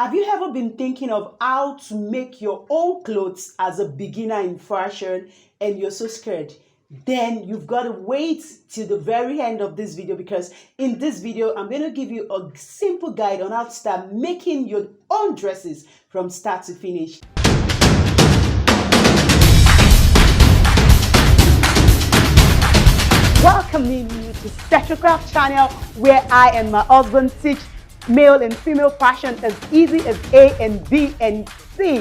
Have you ever been thinking of how to make your own clothes as a beginner in fashion and you're so scared? Then you've got to wait till the very end of this video, because in this video I'm going to give you a simple guide on how to start making your own dresses from start to finish. Welcoming you to SETRO CRAFT channel, where I and my husband teach male and female fashion as easy as A and B and C.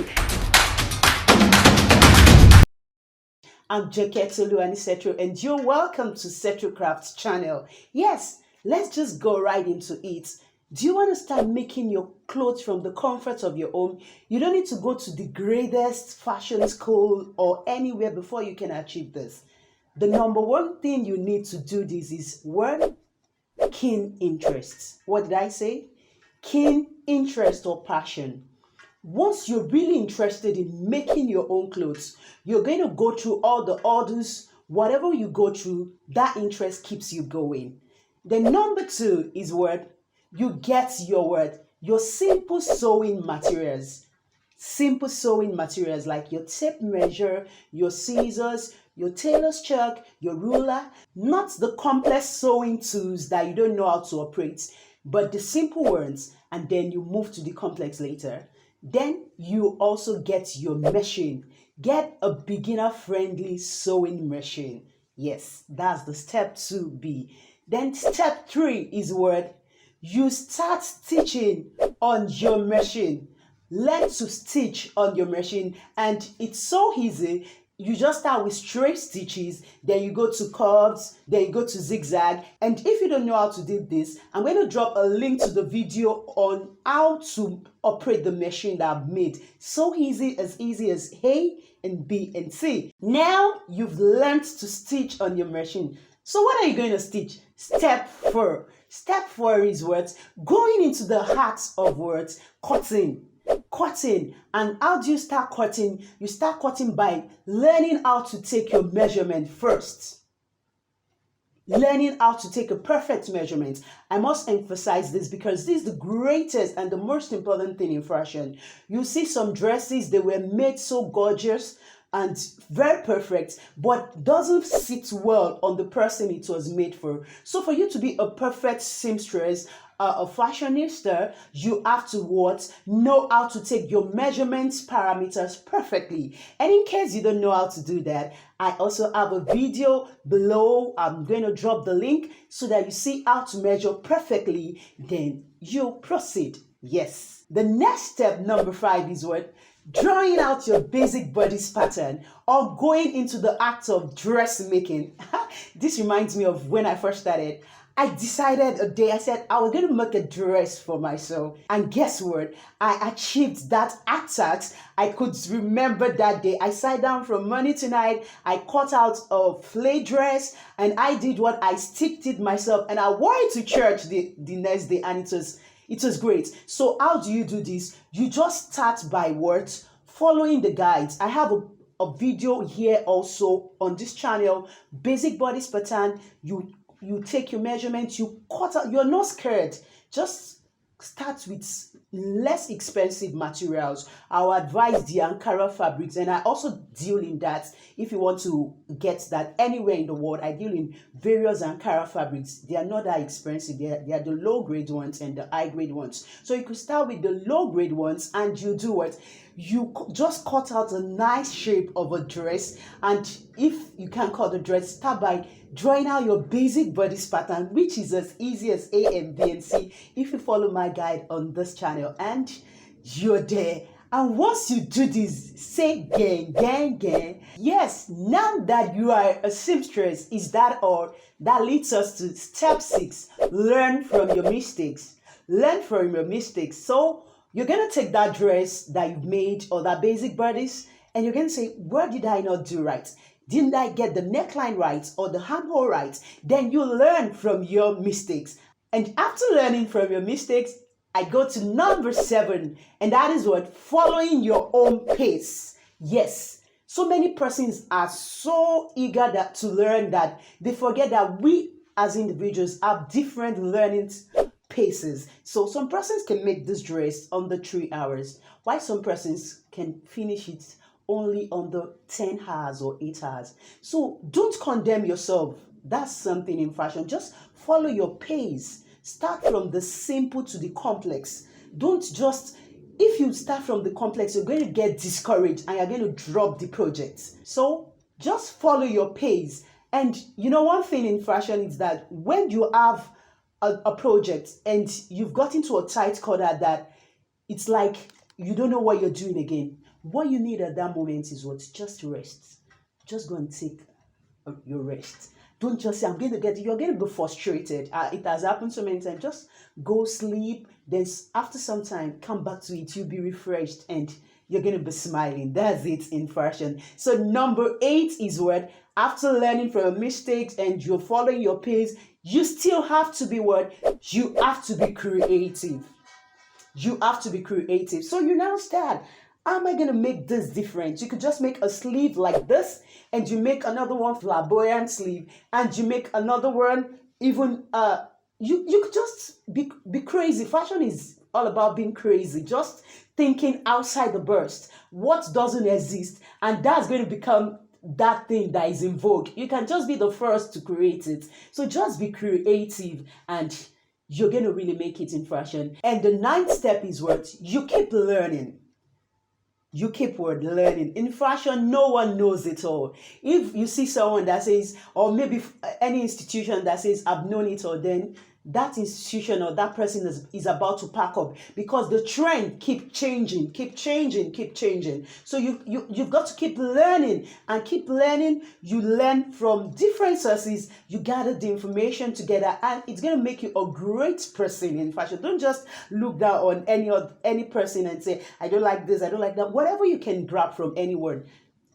I'm Jeketolu and SETRO, and you're welcome to SETRO CRAFT channel. Yes, let's just go right into it. Do you want to start making your clothes from the comfort of your home? You don't need to go to the greatest fashion school or anywhere before you can achieve this. The number one thing you need to do this is one, keen interest. What did I say? Keen interest or passion. Once you're really interested in making your own clothes, you're going to go through all the orders. Whatever you go through, that interest keeps you going. Then number two is what? You get your simple sewing materials. Simple sewing materials like your tape measure, your scissors, your tailor's chalk, your ruler, not the complex sewing tools that you don't know how to operate, but the simple ones, and then you move to the complex later. Then you also get your machine. Get a beginner-friendly sewing machine. Yes, that's the step 2B. Then step 3 is what? You start stitching on your machine. Learn to stitch on your machine, and it's so easy. You just start with straight stitches, then you go to curves, then you go to zigzag. And if you don't know how to do this, I'm going to drop a link to the video on how to operate the machine that I've made. So easy as A and B and C. Now you've learned to stitch on your machine. So what are you going to stitch? Step 4. Step 4 is what? Going into the heart of words, cutting. Cutting. And how do you start cutting? You start cutting by learning how to take your measurement first. Learning how to take a perfect measurement. I must emphasize this because this is the greatest and the most important thing in fashion. You see some dresses, they were made so gorgeous and very perfect, but doesn't sit well on the person it was made for. So for you to be a perfect seamstress, a fashionista, you have to what? Know how to take your measurements parameters perfectly. And in case you don't know how to do that, I also have a video below. I'm going to drop the link so that you see how to measure perfectly. Then you proceed. Yes. The next step, number 5, is what? Drawing out your basic bodice pattern or going into the act of dressmaking. This reminds me of when I first started. I decided a day, I said I was going to make a dress for myself. And guess what? I achieved that attack. I could remember that day. I sat down from morning to night. I cut out a flay dress and I did what? I stitched it myself and I wore it to church the next day, and it was great. So how do you do this? You just start by words, following the guides. I have a video here also on this channel, basic bodice pattern. You take your measurements, you cut out, you're not scared. Just start with less expensive materials. I'll advise the Ankara fabrics, and I also deal in that. If you want to get that anywhere in the world, I deal in various Ankara fabrics. They are not that expensive. They are the low grade ones and the high grade ones. So you could start with the low grade ones, and you do what? You just cut out a nice shape of a dress. And if you can't cut the dress, start by drawing out your basic bodice pattern, which is as easy as A and B and C if you follow my guide on this channel, and you're there. And once you do this, say gang, gang, gang. Yes, now that you are a seamstress, is that all? That leads us to step 6. Learn from your mistakes. Learn from your mistakes. So you're going to take that dress that you've made or that basic bodice, and you're going to say, what did I not do right? Didn't I get the neckline right or the armhole right? Then you learn from your mistakes. And after learning from your mistakes, I go to number 7, and that is what? Following your own pace. Yes. So many persons are so eager to learn that they forget that we as individuals have different learning paces. So some persons can make this dress under 3 hours, while some persons can finish it only under 10 hours or 8 hours. So don't condemn yourself. That's something in fashion. Just follow your pace. Start from the simple to the complex. Don't just, if you start from the complex, you're going to get discouraged and you're going to drop the project. So just follow your pace. And you know, one thing in fashion is that when you have a project and you've got into a tight corner that it's like you don't know what you're doing again, what you need at that moment is what? Just rest. Just go and take your rest. Don't just say, I'm going to get it. You're going to be frustrated. It has happened so many times. Just go sleep. Then after some time, come back to it. You'll be refreshed and you're going to be smiling. That's it in fashion. So number 8 is what? After learning from your mistakes and you're following your pace, you still have to be what? You have to be creative. You have to be creative. So you now start. How am I going to make this different? You could just make a sleeve like this, and you make another one flamboyant sleeve, and you make another one even you could just be crazy. Fashion is all about being crazy, just thinking outside the burst. What doesn't exist, and that's going to become that thing that is in vogue. You can just be the first to create it. So just be creative and you're going to really make it in fashion. And the 9th step is what? You keep learning. You keep learning. In fashion, no one knows it all. If you see someone that says, or maybe any institution that says, I've known it all, then that institution or that person is about to pack up, because the trend keep changing. So you've got to keep learning and keep learning. You learn from different sources. You gather the information together, and it's going to make you a great person in fashion. Don't just look down on any person and say, I don't like this, I don't like that. Whatever you can grab from anyone,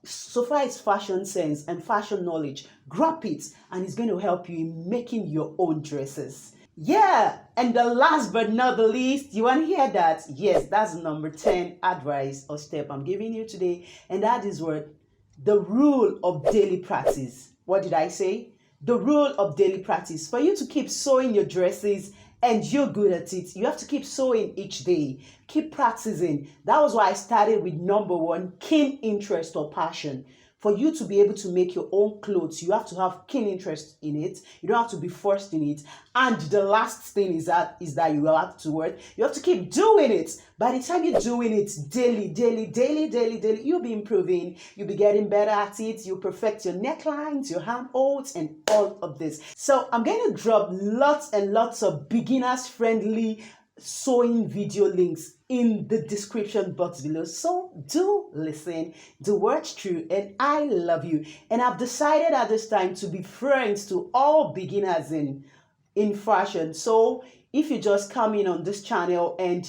so far as fashion sense and fashion knowledge, grab it, and it's going to help you in making your own dresses. Yeah, and the last but not the least, you want to hear that? Yes, that's number 10 advice or step I'm giving you today, and that is what? The rule of daily practice. What did I say? The rule of daily practice. For you to keep sewing your dresses and you're good at it, you have to keep sewing each day. Keep practicing. That was why I started with number 1, keen interest or passion. For you to be able to make your own clothes, you have to have keen interest in it. You don't have to be forced in it. And the last thing is that you have to work. You have to keep doing it. By the time you're doing it daily, you'll be improving. You'll be getting better at it. You'll perfect your necklines, your armholes, and all of this. So I'm going to drop lots and lots of beginners-friendly sewing video links in the description box below. So do listen, do watch through, and I love you. And I've decided at this time to be friends to all beginners in fashion. So if you just come in on this channel, and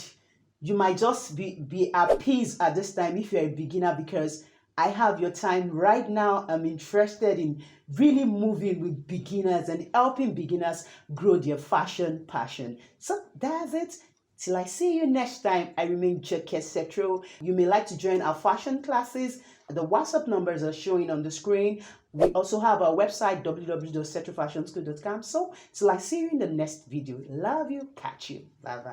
you might just be at peace at this time if you're a beginner, because I have your time right now. I'm interested in really moving with beginners and helping beginners grow their fashion passion. So that's it. Till I see you next time, I remain SETRO. You may like to join our fashion classes. The WhatsApp numbers are showing on the screen. We also have our website, www.setrofashionschool.com. So till I see you in the next video. Love you. Catch you. Bye-bye.